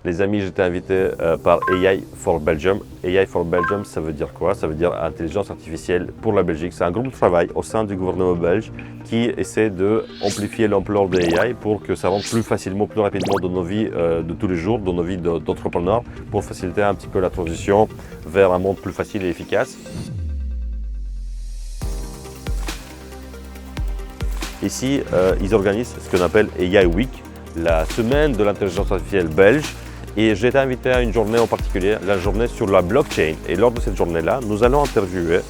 Les amis, j'étais invité par AI for Belgium. AI for Belgium, ça veut dire quoi? Ça veut dire intelligence artificielle pour la Belgique. C'est un groupe de travail au sein du gouvernement belge qui essaie d'amplifier l'ampleur de AI pour que ça rentre plus facilement, plus rapidement dans nos vies de tous les jours, dans nos vies d'entrepreneurs, pour faciliter un petit peu la transition vers un monde plus facile et efficace. Ici, ils organisent ce qu'on appelle AI Week, la semaine de l'intelligence artificielle belge. Et j'ai été invité à une journée en particulier, la journée sur la blockchain. Et lors de cette journée-là, nous allons interviewer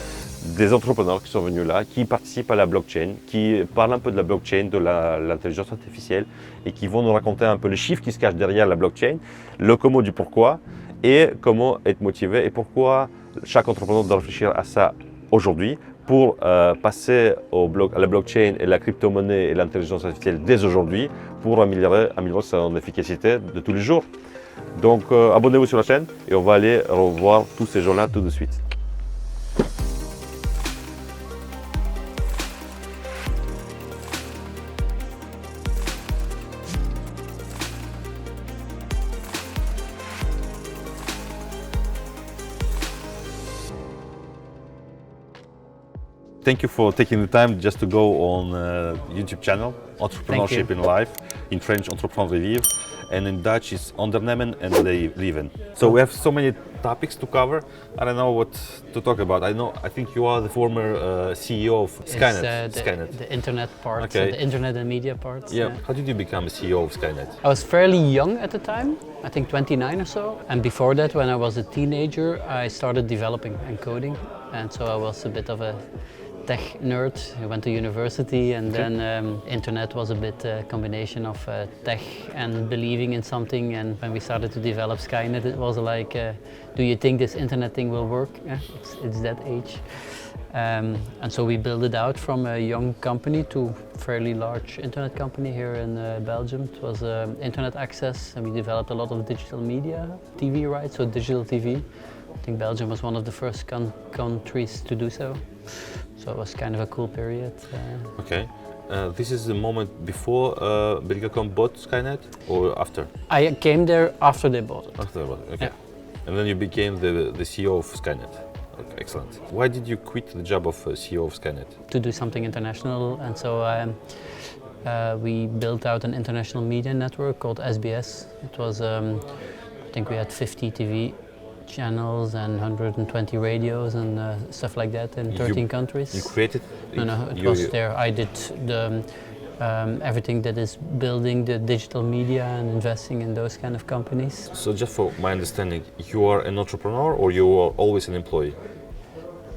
des entrepreneurs qui sont venus là, qui participent à la blockchain, qui parlent un peu de la blockchain, de l'intelligence artificielle et qui vont nous raconter un peu les chiffres qui se cachent derrière la blockchain, le comment du pourquoi et comment être motivé et pourquoi chaque entrepreneur doit réfléchir à ça aujourd'hui pour passer à la blockchain et la crypto-monnaie et l'intelligence artificielle dès aujourd'hui pour améliorer son efficacité de tous les jours. Donc abonnez-vous sur la chaîne et on va aller revoir tous ces gens-là tout de suite. Thank you for taking the time just to go on YouTube channel, Entrepreneurship in Life, in French Entreprendre et Vivre, and in Dutch it's Ondernemen and Leven. So we have so many topics to cover. I don't know what to talk about. I think you are the former CEO of Skynet. The internet part, Okay. the internet and media part. Yeah. How did you become a CEO of Skynet? I was fairly young at the time, I think 29 or so. And before that, when I was a teenager, I started developing and coding. And so I was a bit of a tech nerd. I went to university, and then internet was a bit a combination of tech and believing in something. And when we started to develop Skynet, it was like, do you think this internet thing will work? It's that age. And so we built it out from a young company to a fairly large internet company here in Belgium. It was internet access, and we developed a lot of digital media, TV rights, so digital TV. I think Belgium was one of the first countries to do so. So it was kind of a cool period. Okay. This is the moment before Belgacom bought Skynet or after? I came there after they bought it. After they bought it, okay. Yeah. And then you became the CEO of Skynet. Okay, excellent. Why did you quit the job of CEO of Skynet? To do something international, and so we built out an international media network called SBS. It was, I think we had 50 TV channels and 120 radios and stuff like that in 13 countries. You created? No, it was there. I did the everything that is building the digital media and investing in those kind of companies. So just for my understanding, you are an entrepreneur or you are always an employee?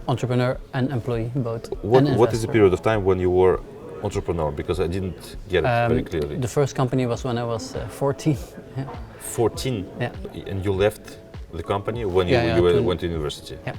Entrepreneur and employee, both. What is the period of time when you were entrepreneur? Because I didn't get it very clearly. The first company was when I was 14. Yeah. 14? Yeah. And you left the company when you went to university? Yeah.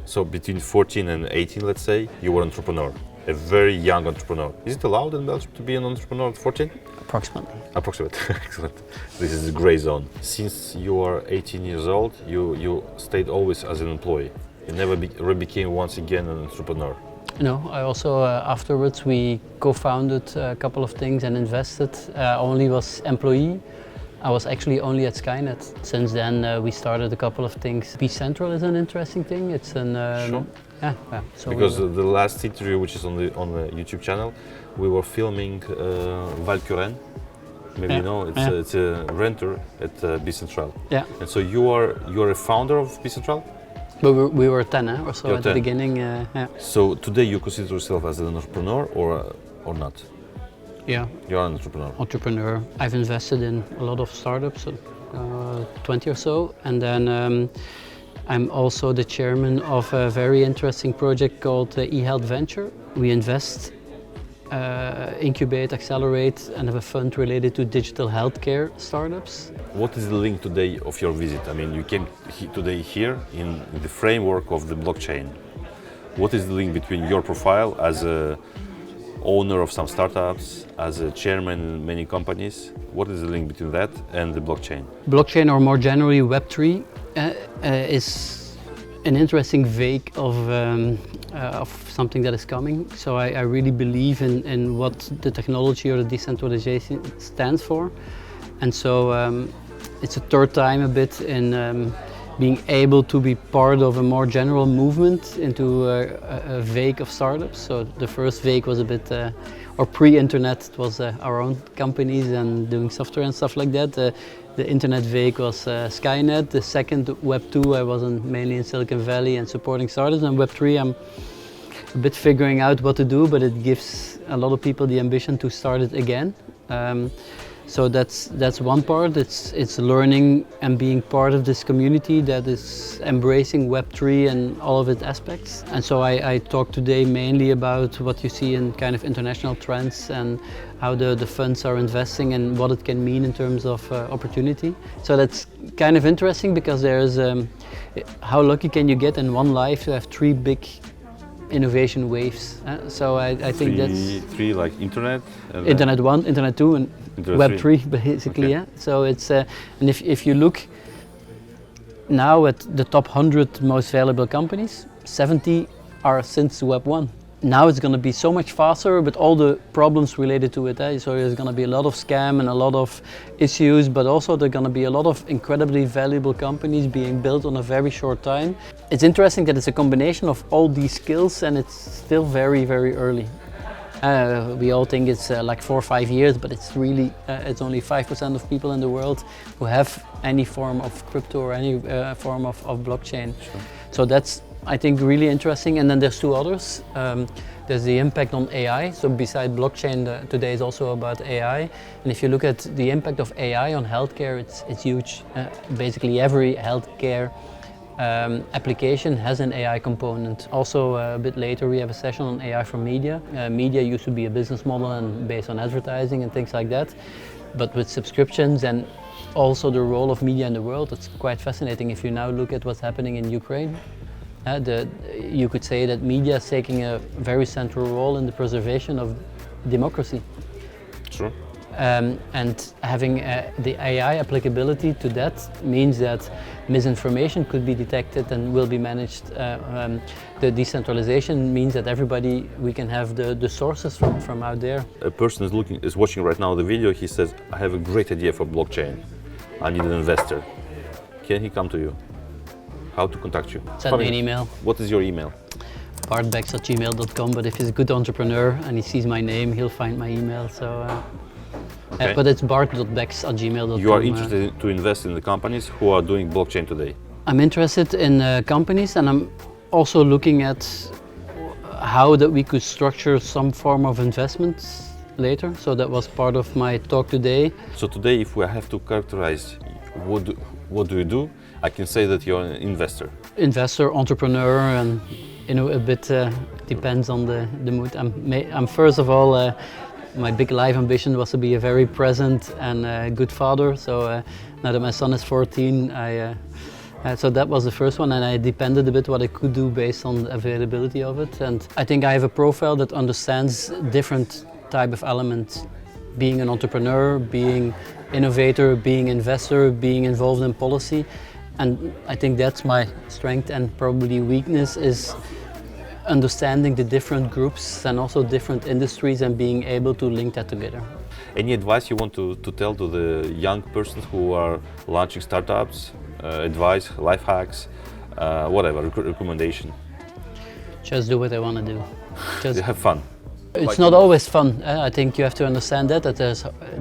So between 14 and 18, let's say, you were an entrepreneur, a very young entrepreneur. Is it allowed in Belgium to be an entrepreneur at 14? Approximately. Approximately, excellent. This is the gray zone. Since you are 18 years old, you stayed always as an employee. You never became once again an entrepreneur. No, I also, afterwards, we co-founded a couple of things and invested. Only was employee. I was actually only at Skynet. Since then, we started a couple of things. Be Central is an interesting thing. It's an sure. Yeah. So because the last interview, which is on the YouTube channel, we were filming Valkuren. Maybe you know, it's a renter at Be Central. Yeah. And so you are a founder of Be Central? But we were 10 or so You're at 10. the beginning. Yeah. So today you consider yourself as an entrepreneur or not? Yeah. You are an entrepreneur. Entrepreneur. I've invested in a lot of startups, 20 or so, and then I'm also the chairman of a very interesting project called eHealth Venture. We invest, incubate, accelerate, and have a fund related to digital healthcare startups. What is the link today of your visit? I mean, you came today here in the framework of the blockchain. What is the link between your profile as a owner of some startups, as a chairman in many companies? What is the link between that and the blockchain? Blockchain, or more generally Web3, is an interesting vague of something that is coming. So I really believe in what the technology or the decentralization stands for. And so it's a third time a bit in being able to be part of a more general movement into a vague of startups. So the first vague was a bit, or pre-internet, it was our own companies and doing software and stuff like that. The internet vague was Skynet. The second, Web 2, I was mainly in Silicon Valley and supporting startups. And Web 3, I'm a bit figuring out what to do, but it gives a lot of people the ambition to start it again. So that's one part. It's learning and being part of this community that is embracing Web3 and all of its aspects. And so I talk today mainly about what you see in kind of international trends and how the funds are investing and what it can mean in terms of opportunity. So that's kind of interesting because there's how lucky can you get in one life to have three big innovation waves. So I think that's three like internet, internet 1, internet 2, and internet Web 3 basically. Okay. Yeah. So it's and if you look now at the top 100 most valuable companies, 70 are since Web 1. Now it's going to be so much faster with all the problems related to it. So there's going to be a lot of scam and a lot of issues, but also there's going to be a lot of incredibly valuable companies being built on a very short time. It's interesting that it's a combination of all these skills and it's still very, very early. We all think it's like 4 or 5 years, but it's really, it's only 5% of people in the world who have any form of crypto or any form of blockchain. Sure. So that's, I think, really interesting. And then there's two others. There's the impact on AI. So beside blockchain, today is also about AI. And if you look at the impact of AI on healthcare, it's huge. Basically every healthcare application has an AI component. Also a bit later we have a session on AI for media. Media used to be a business model and based on advertising and things like that. But with subscriptions and also the role of media in the world, it's quite fascinating. If you now look at what's happening in Ukraine, you could say that media is taking a very central role in the preservation of democracy. Sure. And having the AI applicability to that means that misinformation could be detected and will be managed. The decentralization means that everybody, we can have the sources from out there. A person is watching right now the video, he says, I have a great idea for blockchain. I need an investor. Can he come to you? How to contact you? Send me an email. What is your email? bartbecks@gmail.com, but if he's a good entrepreneur and he sees my name, he'll find my email. So, okay. But it's bart.becks@gmail.com. You are interested to invest in the companies who are doing blockchain today? I'm interested in companies, and I'm also looking at how that we could structure some form of investments later. So that was part of my talk today. So today, if we have to characterize what do you do, I can say that you're an investor. Investor, entrepreneur, and a bit depends on the mood. I'm first of all, my big life ambition was to be a very present and good father. So now that my son is 14, so that was the first one, and I depended a bit what I could do based on the availability of it. And I think I have a profile that understands different type of elements. Being an entrepreneur, being innovator, being investor, being involved in policy. And I think that's my strength and probably weakness is understanding the different groups and also different industries and being able to link that together. Any advice you want to tell to the young persons who are launching startups, advice, life hacks, whatever, recommendation? Just do what I want to do. Just have fun. It's not always fun. I think you have to understand that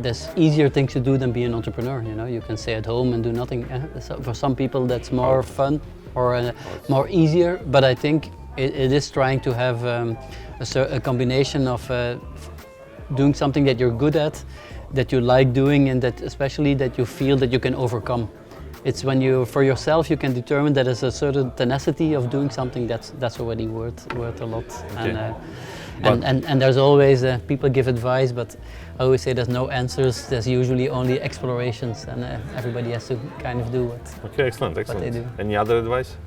there's easier things to do than being an entrepreneur. You can stay at home and do nothing. So for some people that's more fun or more easier, but I think it is trying to have a combination of doing something that you're good at, that you like doing, and that especially that you feel that you can overcome. It's when you, for yourself, you can determine that there's a certain tenacity of doing something that's already worth a lot. Okay. And there's always, people give advice, but I always say there's no answers, there's usually only explorations, and everybody has to kind of do what they do. Any other advice?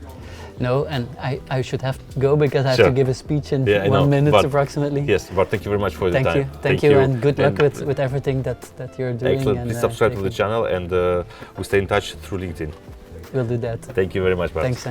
No, and I should have to go because I have to give a speech in 1 minute approximately. Yes, but thank you very much for the time. Thank you, and good luck with everything that you're doing. Excellent, please subscribe to the channel, and we stay in touch through LinkedIn. We'll do that. Thank you very much, Bart. Thanks.